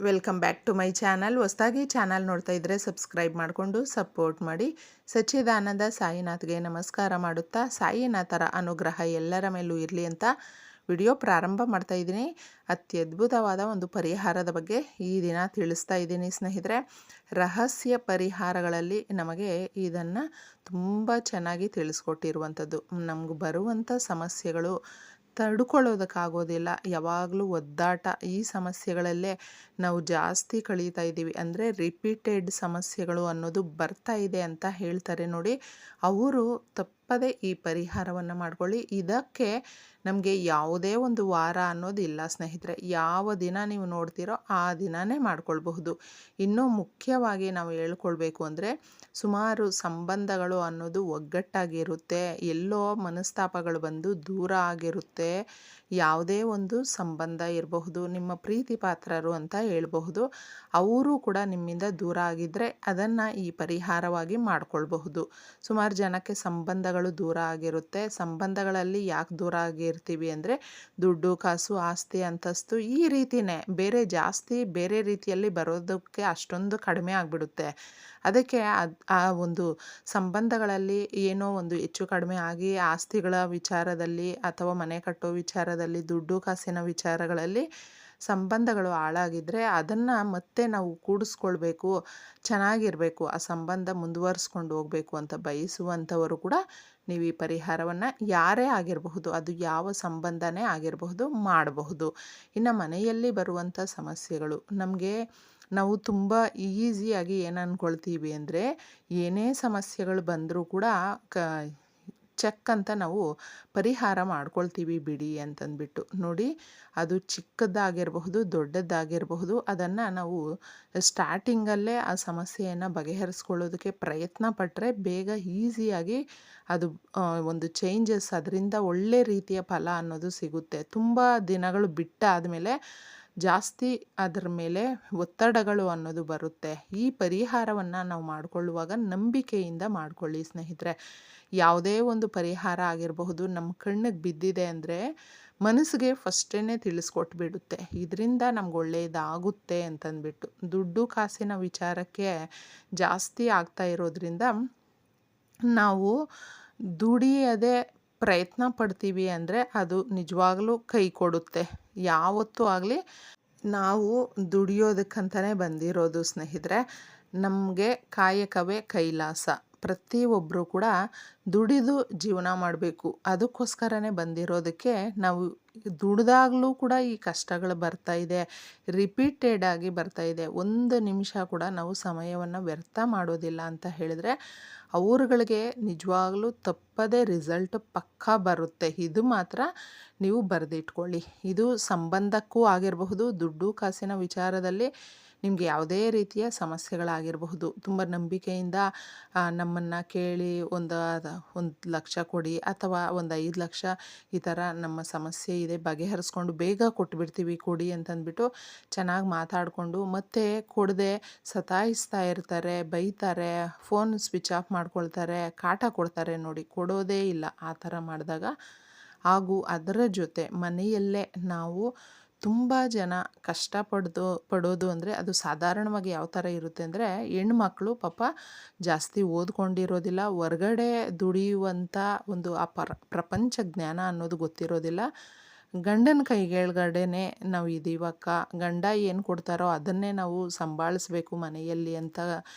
Welcome back to my channel. ಹೊಸದಾಗಿ channel ನೋಡ್ತಾ ಇದ್ದರೆ ಸಬ್ಸ್ಕ್ರೈಬ್ ಮಾಡಿಕೊಂಡು ಸಪೋರ್ಟ್ ಮಾಡಿ. ಸಚ್ಚಿದಾನಂದ ಸಾಯಿನಾಥ್ಗೆ ನಮಸ್ಕಾರ ಮಾಡುತ್ತಾ ಸಾಯಿನಾಥರ ಅನುಗ್ರಹ ಎಲ್ಲರ ಮೇಲೂ ಇರಲಿ ಅಂತ ವಿಡಿಯೋ ಪ್ರಾರಂಭ ಮಾಡ್ತಾ ಇದ್ದೀನಿ. ಅತ್ಯದ್ಭುತವಾದ ಒಂದು ಪರಿಹಾರದ ಬಗ್ಗೆ ಈ ದಿನ ತಿಳಿಸ್ತಾ ಇದ್ದೀನಿ ಸ್ನೇಹಿತರೆ. ರಹಸ್ಯ ಪರಿಹಾರಗಳಲ್ಲಿ ನಮಗೆ ಇದನ್ನು ತುಂಬ ಚೆನ್ನಾಗಿ ತಿಳಿಸ್ಕೊಟ್ಟಿರುವಂಥದ್ದು. ನಮ್ಗೆ ಬರುವಂಥ ಸಮಸ್ಯೆಗಳು ತಡ್ಕೊಳ್ಳೋದಕ್ಕಾಗೋದಿಲ್ಲ. ಯಾವಾಗಲೂ ಒದ್ದಾಟ, ಈ ಸಮಸ್ಯೆಗಳಲ್ಲೇ ನಾವು ಜಾಸ್ತಿ ಕಳೀತಾ ಇದ್ದೀವಿ. ಅಂದರೆ ರಿಪೀಟೆಡ್ ಸಮಸ್ಯೆಗಳು ಅನ್ನೋದು ಬರ್ತಾ ಇದೆ ಅಂತ ಹೇಳ್ತಾರೆ ನೋಡಿ. ಅವರು ತಪ್ಪದೆ ಈ ಪರಿಹಾರವನ್ನು ಮಾಡ್ಕೊಳ್ಳಿ. ಇದಕ್ಕೆ ನಮಗೆ ಯಾವುದೇ ಒಂದು ವಾರ ಅನ್ನೋದಿಲ್ಲ ಸ್ನೇಹಿತರೆ. ಯಾವ ದಿನ ನೀವು ನೋಡ್ತೀರೋ ಆ ದಿನವೇ ಮಾಡ್ಕೊಳ್ಬಹುದು. ಇನ್ನೂ ಮುಖ್ಯವಾಗಿ ನಾವು ಹೇಳ್ಕೊಳ್ಬೇಕು ಅಂದರೆ, ಸುಮಾರು ಸಂಬಂಧಗಳು ಅನ್ನೋದು ಒಗ್ಗಟ್ಟಾಗಿರುತ್ತೆ. ಎಲ್ಲೋ ಮನಸ್ತಾಪಗಳು ಬಂದು ದೂರ ಆಗಿರುತ್ತೆ. ಯಾವುದೇ ಒಂದು ಸಂಬಂಧ ಇರಬಹುದು, ನಿಮ್ಮ ಪ್ರೀತಿ ಪಾತ್ರರು ಅಂತ ಹೇಳಬಹುದು, ಅವರು ಕೂಡ ನಿಮ್ಮಿಂದ ದೂರ ಆಗಿದ್ದರೆ ಅದನ್ನು ಈ ಪರಿಹಾರವಾಗಿ ಮಾಡ್ಕೊಳ್ಬಹುದು. ಸುಮಾರು ಜನಕ್ಕೆ ಸಂಬಂಧಗಳು ದೂರ ಆಗಿರುತ್ತೆ. ಸಂಬಂಧಗಳಲ್ಲಿ ಯಾಕೆ ದೂರ ಆಗಿರ್ತೀವಿ ಅಂದರೆ, ದುಡ್ಡು ಕಾಸು ಆಸ್ತಿ ಅಂತಸ್ತು ಈ ರೀತಿಯೇ ಬೇರೆ ಜಾಸ್ತಿ ಬೇರೆ ರೀತಿಯಲ್ಲಿ ಬರೋದಕ್ಕೆ ಅಷ್ಟೊಂದು ಕಡಿಮೆ ಆಗಿಬಿಡುತ್ತೆ. ಅದಕ್ಕೆ ಆ ಒಂದು ಸಂಬಂಧಗಳಲ್ಲಿ ಏನೋ ಒಂದು ಹೆಚ್ಚು ಕಡಿಮೆ ಆಗಿ ಆಸ್ತಿಗಳ ವಿಚಾರದಲ್ಲಿ ಅಥವಾ ಮನೆ ಕಟ್ಟೋ ವಿಚಾರದಲ್ಲಿ, ದುಡ್ಡು ಕಾಸಿನ ವಿಚಾರಗಳಲ್ಲಿ ಸಂಬಂಧಗಳು ಹಾಳಾಗಿದ್ದರೆ ಅದನ್ನು ಮತ್ತೆ ನಾವು ಕೂಡಿಸ್ಕೊಳ್ಬೇಕು, ಚೆನ್ನಾಗಿರಬೇಕು, ಆ ಸಂಬಂಧ ಮುಂದುವರಿಸ್ಕೊಂಡು ಹೋಗಬೇಕು ಅಂತ ಬಯಸುವಂಥವರು ಕೂಡ ನೀವು ಈ ಪರಿಹಾರವನ್ನು ಯಾರೇ ಆಗಿರಬಹುದು, ಅದು ಯಾವ ಸಂಬಂಧನೇ ಆಗಿರಬಹುದು, ಮಾಡಬಹುದು. ಇನ್ನು ಮನೆಯಲ್ಲಿ ಬರುವಂಥ ಸಮಸ್ಯೆಗಳು ನಮಗೆ, ನಾವು ತುಂಬ ಈಸಿಯಾಗಿ ಏನು ಅಂದ್ಕೊಳ್ತೀವಿ ಅಂದರೆ, ಏನೇ ಸಮಸ್ಯೆಗಳು ಬಂದರೂ ಕೂಡ ಚೆಕ್ ಅಂತ ನಾವು ಪರಿಹಾರ ಮಾಡ್ಕೊಳ್ತೀವಿ ಬಿಡಿ ಅಂತಂದ್ಬಿಟ್ಟು. ನೋಡಿ, ಅದು ಚಿಕ್ಕದಾಗಿರಬಹುದು ದೊಡ್ಡದಾಗಿರಬಹುದು, ಅದನ್ನು ನಾವು ಸ್ಟಾರ್ಟಿಂಗಲ್ಲೇ ಆ ಸಮಸ್ಯೆಯನ್ನು ಬಗೆಹರಿಸ್ಕೊಳ್ಳೋದಕ್ಕೆ ಪ್ರಯತ್ನ ಪಟ್ಟರೆ ಬೇಗ ಈಸಿಯಾಗಿ ಅದು ಒಂದು ಚೇಂಜಸ್, ಅದರಿಂದ ಒಳ್ಳೆ ರೀತಿಯ ಫಲ ಅನ್ನೋದು ಸಿಗುತ್ತೆ. ತುಂಬ ದಿನಗಳು ಬಿಟ್ಟಾದಮೇಲೆ ಜಾಸ್ತಿ ಅದರ ಮೇಲೆ ಒತ್ತಡಗಳು ಅನ್ನೋದು ಬರುತ್ತೆ. ಈ ಪರಿಹಾರವನ್ನು ನಾವು ಮಾಡಿಕೊಳ್ಳುವಾಗ ನಂಬಿಕೆಯಿಂದ ಮಾಡಿಕೊಳ್ಳಿ ಸ್ನೇಹಿತರೆ. ಯಾವುದೇ ಒಂದು ಪರಿಹಾರ ಆಗಿರಬಹುದು, ನಮ್ಮ ಕಣ್ಣಿಗೆ ಬಿದ್ದಿದೆ ಅಂದರೆ ಮನಸ್ಸಿಗೆ ಫಸ್ಟೇ ತಿಳಿಸ್ಕೊಟ್ಬಿಡುತ್ತೆ, ಇದರಿಂದ ನಮ್ಗೆ ಒಳ್ಳೆಯದಾಗುತ್ತೆ ಅಂತಂದ್ಬಿಟ್ಟು. ದುಡ್ಡು ಕಾಸಿನ ವಿಚಾರಕ್ಕೆ ಜಾಸ್ತಿ ಆಗ್ತಾ ಇರೋದ್ರಿಂದ ನಾವು ದುಡಿಯದೆ ಪ್ರಯತ್ನ ಪಡ್ತೀವಿ ಅಂದರೆ ಅದು ನಿಜವಾಗ್ಲೂ ಕೈ ಕೊಡುತ್ತೆ. ಯಾವತ್ತೂ ಆಗಲಿ ನಾವು ದುಡಿಯೋದಕ್ಕಂತಲೇ ಬಂದಿರೋದು ಸ್ನೇಹಿತರೆ. ನಮಗೆ ಕಾಯಕವೇ ಕೈಲಾಸ. ಪ್ರತಿಯೊಬ್ಬರು ಕೂಡ ದುಡಿದು ಜೀವನ ಮಾಡಬೇಕು, ಅದಕ್ಕೋಸ್ಕರನೇ ಬಂದಿರೋದಕ್ಕೆ ನಾವು ದುಡ್ದಾಗಲೂ ಕೂಡ ಈ ಕಷ್ಟಗಳು ಬರ್ತಾ ಇದೆ, ರಿಪೀಟೆಡ್ ಆಗಿ ಬರ್ತಾ ಇದೆ. ಒಂದು ನಿಮಿಷ ಕೂಡ ನಾವು ಸಮಯವನ್ನು ವ್ಯರ್ಥ ಮಾಡೋದಿಲ್ಲ ಅಂತ ಹೇಳಿದ್ರೆ ಅವ್ರುಗಳಿಗೆ ನಿಜವಾಗ್ಲೂ ತಪ್ಪದೇ ರಿಸಲ್ಟ್ ಪಕ್ಕಾ ಬರುತ್ತೆ. ಇದು ಮಾತ್ರ ನೀವು ಬರೆದಿಟ್ಕೊಳ್ಳಿ. ಇದು ಸಂಬಂಧಕ್ಕೂ ಆಗಿರಬಹುದು, ದುಡ್ಡು ಕಾಸಿನ ವಿಚಾರದಲ್ಲಿ ನಿಮಗೆ ಯಾವುದೇ ರೀತಿಯ ಸಮಸ್ಯೆಗಳಾಗಿರಬಹುದು. ತುಂಬ ನಂಬಿಕೆಯಿಂದ ನಮ್ಮನ್ನು ಕೇಳಿ ಒಂದು 1,00,000 ಕೊಡಿ ಅಥವಾ ಒಂದು 5,00,000 ಈ ಥರ ನಮ್ಮ ಸಮಸ್ಯೆ ಇದೆ ಬಗೆಹರಿಸ್ಕೊಂಡು ಬೇಗ ಕೊಟ್ಬಿಡ್ತೀವಿ ಕೊಡಿ ಅಂತಂದ್ಬಿಟ್ಟು ಚೆನ್ನಾಗಿ ಮಾತಾಡಿಕೊಂಡು ಮತ್ತೆ ಕೊಡದೆ ಸತಾಯಿಸ್ತಾ ಇರ್ತಾರೆ, ಬೈತಾರೆ, ಫೋನ್ ಸ್ವಿಚ್ ಆಫ್ ಮಾಡ್ಕೊಳ್ತಾರೆ, ಕಾಟ ಕೊಡ್ತಾರೆ ನೋಡಿ, ಕೊಡೋದೇ ಇಲ್ಲ. ಆ ಥರ ಮಾಡಿದಾಗ ಹಾಗೂ ಅದರ ಜೊತೆ ಮನೆಯಲ್ಲೇ ನಾವು ತುಂಬ ಜನ ಪಡೋದು ಅಂದರೆ ಅದು ಸಾಧಾರಣವಾಗಿ ಯಾವ ಥರ ಇರುತ್ತೆ ಅಂದರೆ, ಹೆಣ್ಮಕ್ಳು ಪಾಪ ಜಾಸ್ತಿ ಓದ್ಕೊಂಡಿರೋದಿಲ್ಲ, ಹೊರ್ಗಡೆ ದುಡಿಯುವಂಥ ಒಂದು ಆ ಪ್ರಪಂಚ ಜ್ಞಾನ ಅನ್ನೋದು ಗೊತ್ತಿರೋದಿಲ್ಲ. ಗಂಡನ ಕೈಗೆಳಗಡೆನೇ ನಾವು ಇದೀವಕ್ಕ, ಗಂಡ ಏನು ಕೊಡ್ತಾರೋ ಅದನ್ನೇ ನಾವು ಸಂಭಾಳಿಸ್ಬೇಕು ಮನೆಯಲ್ಲಿ ಅಂತ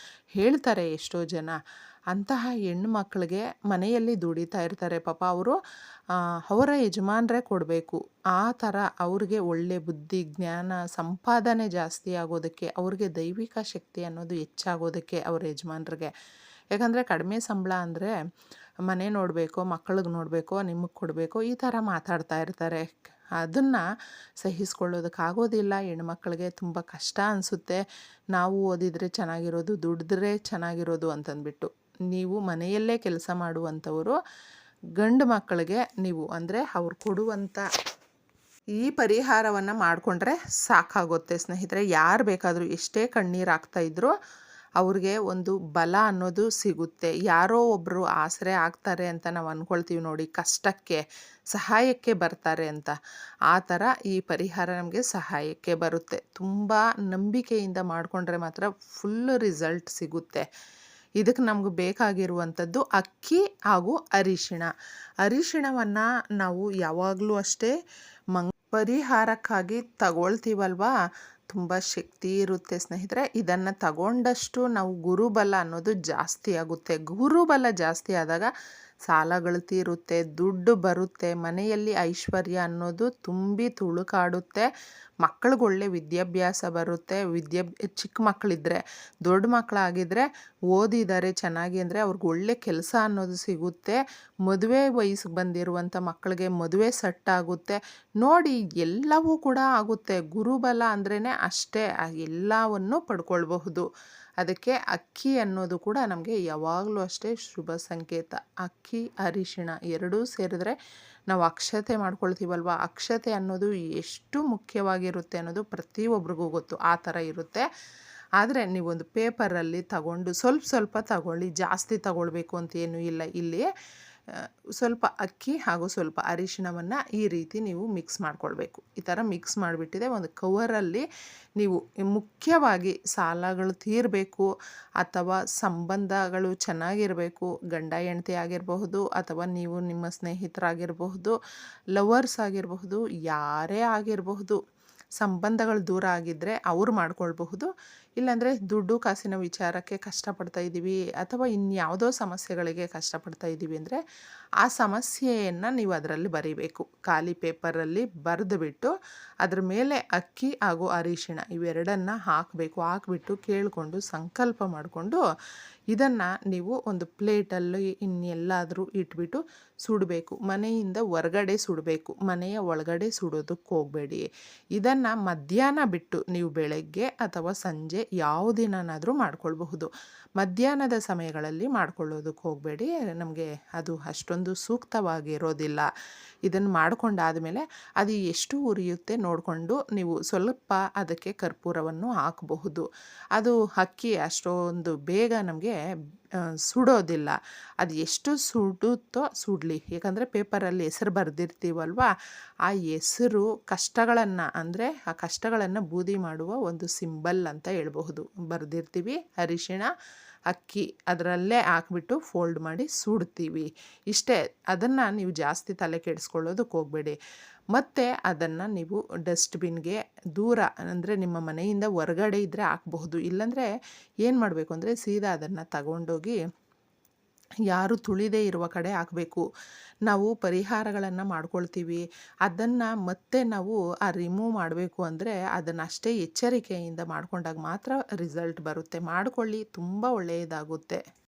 ಹೇಳ್ತಾರೆ ಎಷ್ಟೋ ಜನ. ಅಂತಹ ಹೆಣ್ಮಕ್ಳಿಗೆ ಮನೆಯಲ್ಲಿ ದುಡಿತಾ ಇರ್ತಾರೆ ಪಾಪ, ಅವರು ಅವರ ಯಜಮಾನರೇ ಕೊಡಬೇಕು. ಆ ಥರ ಅವ್ರಿಗೆ ಒಳ್ಳೆ ಬುದ್ಧಿ ಜ್ಞಾನ ಸಂಪಾದನೆ ಜಾಸ್ತಿ ಆಗೋದಕ್ಕೆ, ಅವ್ರಿಗೆ ದೈವಿಕ ಶಕ್ತಿ ಅನ್ನೋದು ಹೆಚ್ಚಾಗೋದಕ್ಕೆ ಅವ್ರ ಯಜಮಾನ್ರಿಗೆ. ಯಾಕಂದರೆ ಕಡಿಮೆ ಸಂಬಳ ಅಂದರೆ ಮನೆ ನೋಡಬೇಕು, ಮಕ್ಕಳಿಗೆ ನೋಡಬೇಕು, ನಿಮಗೆ ಕೊಡಬೇಕು, ಈ ಥರ ಮಾತಾಡ್ತಾ ಇರ್ತಾರೆ. ಅದನ್ನು ಸಹಿಸ್ಕೊಳ್ಳೋದಕ್ಕಾಗೋದಿಲ್ಲ ಹೆಣ್ಮಕ್ಳಿಗೆ. ತುಂಬ ಕಷ್ಟ ಅನಿಸುತ್ತೆ, ನಾವು ಓದಿದರೆ ಚೆನ್ನಾಗಿರೋದು, ದುಡಿದ್ರೆ ಚೆನ್ನಾಗಿರೋದು ಅಂತಂದ್ಬಿಟ್ಟು. ನೀವು ಮನೆಯಲ್ಲೇ ಕೆಲಸ ಮಾಡುವಂಥವರು ಗಂಡು ಮಕ್ಕಳಿಗೆ ನೀವು ಅಂದರೆ ಅವ್ರು ಕೊಡುವಂಥ ಈ ಪರಿಹಾರವನ್ನು ಮಾಡಿಕೊಂಡ್ರೆ ಸಾಕಾಗುತ್ತೆ ಸ್ನೇಹಿತರೆ. ಯಾರು ಬೇಕಾದರೂ ಎಷ್ಟೇ ಕಣ್ಣೀರು ಹಾಕ್ತಾಯಿದ್ರು ಅವ್ರಿಗೆ ಒಂದು ಬಲ ಅನ್ನೋದು ಸಿಗುತ್ತೆ. ಯಾರೋ ಒಬ್ಬರು ಆಸರೆ ಆಗ್ತಾರೆ ಅಂತ ನಾವು ಅಂದ್ಕೊಳ್ತೀವಿ ನೋಡಿ, ಕಷ್ಟಕ್ಕೆ ಸಹಾಯಕ್ಕೆ ಬರ್ತಾರೆ ಅಂತ. ಆ ಥರ ಈ ಪರಿಹಾರ ನಮಗೆ ಸಹಾಯಕ್ಕೆ ಬರುತ್ತೆ. ತುಂಬ ನಂಬಿಕೆಯಿಂದ ಮಾಡಿಕೊಂಡ್ರೆ ಮಾತ್ರ ಫುಲ್ ರಿಸಲ್ಟ್ ಸಿಗುತ್ತೆ. ಇದಕ್ಕೆ ನಮ್ಗೆ ಬೇಕಾಗಿರುವಂಥದ್ದು ಅಕ್ಕಿ ಹಾಗೂ ಅರಿಶಿಣ. ಅರಿಶಿಣವನ್ನು ನಾವು ಯಾವಾಗಲೂ ಅಷ್ಟೇ ಪರಿಹಾರಕ್ಕಾಗಿ ತಗೊಳ್ತೀವಲ್ವಾ, ತುಂಬ ಶಕ್ತಿ ಇರುತ್ತೆ ಸ್ನೇಹಿತರೆ. ಇದನ್ನು ತಗೊಂಡಷ್ಟು ನಾವು ಗುರುಬಲ ಅನ್ನೋದು ಜಾಸ್ತಿ ಆಗುತ್ತೆ. ಗುರುಬಲ ಜಾಸ್ತಿ ಆದಾಗ ಸಾಲಗಳು ತೀರುತ್ತೆ, ದುಡ್ಡು ಬರುತ್ತೆ, ಮನೆಯಲ್ಲಿ ಐಶ್ವರ್ಯ ಅನ್ನೋದು ತುಂಬಿ ತುಳುಕಾಡುತ್ತೆ, ಮಕ್ಕಳಿಗೆ ಒಳ್ಳೆ ವಿದ್ಯಾಭ್ಯಾಸ ಬರುತ್ತೆ. ಚಿಕ್ಕ ಮಕ್ಕಳಿದ್ರೆ, ದೊಡ್ಡ ಮಕ್ಕಳಾಗಿದ್ದರೆ ಓದಿದ್ದಾರೆ ಚೆನ್ನಾಗಿ ಅಂದರೆ ಅವ್ರಿಗೆ ಒಳ್ಳೆ ಕೆಲಸ ಅನ್ನೋದು ಸಿಗುತ್ತೆ. ಮದುವೆ ವಯಸ್ಸಿಗೆ ಬಂದಿರುವಂಥ ಮಕ್ಕಳಿಗೆ ಮದುವೆ ಸೆಟ್ ಆಗುತ್ತೆ. ನೋಡಿ, ಎಲ್ಲವೂ ಕೂಡ ಆಗುತ್ತೆ. ಗುರುಬಲ ಅಂದ್ರೇ ಅಷ್ಟೇ, ಎಲ್ಲವನ್ನು ಪಡ್ಕೊಳ್ಬಹುದು. ಅದಕ್ಕೆ ಅಕ್ಕಿ ಅನ್ನೋದು ಕೂಡ ನಮಗೆ ಯಾವಾಗಲೂ ಅಷ್ಟೇ ಶುಭ ಸಂಕೇತ. ಅಕ್ಕಿ ಅರಿಶಿಣ ಎರಡೂ ಸೇರಿದ್ರೆ ನಾವು ಅಕ್ಷತೆ ಮಾಡ್ಕೊಳ್ತೀವಲ್ವ, ಅಕ್ಷತೆ ಅನ್ನೋದು ಎಷ್ಟು ಮುಖ್ಯವಾಗಿರುತ್ತೆ ಅನ್ನೋದು ಪ್ರತಿಯೊಬ್ಬರಿಗೂ ಗೊತ್ತು. ಆ ಥರ ಇರುತ್ತೆ. ಆದರೆ ನೀವೊಂದು ಪೇಪರಲ್ಲಿ ತಗೊಂಡು ಸ್ವಲ್ಪ ತಗೊಳ್ಳಿ, ಜಾಸ್ತಿ ತಗೊಳ್ಬೇಕು ಅಂತ ಏನೂ ಇಲ್ಲ. ಇಲ್ಲಿ ಸ್ವಲ್ಪ ಅಕ್ಕಿ ಹಾಗೂ ಸ್ವಲ್ಪ ಅರಿಶಿಣವನ್ನು ಈ ರೀತಿ ನೀವು ಮಿಕ್ಸ್ ಮಾಡ್ಕೊಳ್ಬೇಕು. ಈ ಥರ ಮಿಕ್ಸ್ ಮಾಡಿಬಿಟ್ಟಿದೆ ಒಂದು ಕವರಲ್ಲಿ ನೀವು ಮುಖ್ಯವಾಗಿ ಸಾಲಗಳು ತೀರಬೇಕು ಅಥವಾ ಸಂಬಂಧಗಳು ಚೆನ್ನಾಗಿರಬೇಕು, ಗಂಡ ಹೆಂಡತಿ ಆಗಿರಬಹುದು ಅಥವಾ ನೀವು ನಿಮ್ಮ ಸ್ನೇಹಿತರಾಗಿರಬಹುದು, ಲವರ್ಸ್ ಆಗಿರಬಹುದು, ಯಾರೇ ಆಗಿರಬಹುದು, ಸಂಬಂಧಗಳು ದೂರ ಆಗಿದ್ದರೆ ಅವ್ರು ಮಾಡ್ಕೊಳ್ಬಹುದು. ಇಲ್ಲಾಂದರೆ ದುಡ್ಡು ಕಾಸಿನ ವಿಚಾರಕ್ಕೆ ಕಷ್ಟಪಡ್ತಾ ಇದ್ದೀವಿ ಅಥವಾ ಇನ್ಯಾವುದೋ ಸಮಸ್ಯೆಗಳಿಗೆ ಕಷ್ಟಪಡ್ತಾ ಇದ್ದೀವಿ ಅಂದರೆ ಆ ಸಮಸ್ಯೆಯನ್ನು ನೀವು ಅದರಲ್ಲಿ ಬರೀಬೇಕು. ಖಾಲಿ ಪೇಪರಲ್ಲಿ ಬರೆದುಬಿಟ್ಟು ಅದ್ರ ಮೇಲೆ ಅಕ್ಕಿ ಹಾಗೂ ಅರಿಶಿಣ ಇವೆರಡನ್ನು ಹಾಕಿಬಿಟ್ಟು ಕೇಳಿಕೊಂಡು ಸಂಕಲ್ಪ ಮಾಡಿಕೊಂಡು ಇದನ್ನು ನೀವು ಒಂದು ಪ್ಲೇಟಲ್ಲಿ ಇನ್ನೆಲ್ಲಾದರೂ ಇಟ್ಬಿಟ್ಟು ಸುಡಬೇಕು. ಮನೆಯಿಂದ ಹೊರಗಡೆ ಸುಡಬೇಕು, ಮನೆಯ ಒಳಗಡೆ ಸುಡೋದಕ್ಕೆ ಹೋಗಬೇಡಿ. ಇದನ್ನು ಮಧ್ಯಾಹ್ನ ಬಿಟ್ಟು ನೀವು ಬೆಳಗ್ಗೆ ಅಥವಾ ಸಂಜೆ ಯಾವ ದಿನನಾದರೂ ಮಾಡ್ಕೊಳ್ಬಹುದು. ಮಧ್ಯಾಹ್ನದ ಸಮಯಗಳಲ್ಲಿ ಮಾಡ್ಕೊಳ್ಳೋದಕ್ಕೆ ಹೋಗಬೇಡಿ, ನಮಗೆ ಅದು ಅಷ್ಟೊಂದು ಸೂಕ್ತವಾಗಿರೋದಿಲ್ಲ. ಇದನ್ನು ಮಾಡ್ಕೊಂಡಾದಮೇಲೆ ಅದು ಎಷ್ಟು ಉರಿಯುತ್ತೆ ನೋಡಿಕೊಂಡು ನೀವು ಸ್ವಲ್ಪ ಅದಕ್ಕೆ ಕರ್ಪೂರವನ್ನು ಹಾಕಬಹುದು. ಅದು ಅಕ್ಕಿ ಅಷ್ಟೊಂದು ಬೇಗ ನಮಗೆ ಸುಡೋದಿಲ್ಲ. ಅದು ಎಷ್ಟು ಸುಡುತ್ತೋ ಸುಡಲಿ, ಯಾಕಂದರೆ ಪೇಪರಲ್ಲಿ ಹೆಸರು ಬರೆದಿರ್ತೀವಲ್ವ, ಆ ಹೆಸರು ಕಷ್ಟಗಳನ್ನು ಅಂದರೆ ಆ ಕಷ್ಟಗಳನ್ನು ಬೂದಿ ಮಾಡುವ ಒಂದು ಸಿಂಬಲ್ ಅಂತ ಹೇಳ್ಬಹುದು. ಬರೆದಿರ್ತೀವಿ, ಅರಿಶಿಣ ಅಕ್ಕಿ ಅದರಲ್ಲೇ ಹಾಕ್ಬಿಟ್ಟು ಫೋಲ್ಡ್ ಮಾಡಿ ಸುಡ್ತೀವಿ. ಇಷ್ಟೇ. ಅದನ್ನು ನೀವು ಜಾಸ್ತಿ ತಲೆ ಕೆಡಿಸ್ಕೊಳ್ಳೋದಕ್ಕೆ ಹೋಗಬೇಡಿ. ಮತ್ತು ಅದನ್ನು ನೀವು ಡಸ್ಟ್ಬಿನ್ಗೆ ದೂರ ಅಂದರೆ ನಿಮ್ಮ ಮನೆಯಿಂದ ಹೊರಗಡೆ ಇದ್ದರೆ ಹಾಕಬಹುದು. ಇಲ್ಲಾಂದರೆ ಏನು ಮಾಡಬೇಕು ಅಂದರೆ ಸೀದಾ ಅದನ್ನು ತಗೊಂಡೋಗಿ ಯಾರು ತುಳಿದೇ ಇರುವ ಕಡೆ ಹಾಕಬೇಕು. ನಾವು ಪರಿಹಾರಗಳನ್ನು ಮಾಡ್ಕೊಳ್ತೀವಿ, ಅದನ್ನು ಮತ್ತೆ ನಾವು ರಿಮೂವ್ ಮಾಡಬೇಕು ಅಂದರೆ ಅದನ್ನು ಅಷ್ಟೇ ಎಚ್ಚರಿಕೆಯಿಂದ ಮಾಡಿಕೊಂಡಾಗ ಮಾತ್ರ ರಿಸಲ್ಟ್ ಬರುತ್ತೆ. ಮಾಡಿಕೊಳ್ಳಿ, ತುಂಬ ಒಳ್ಳೆಯದಾಗುತ್ತೆ.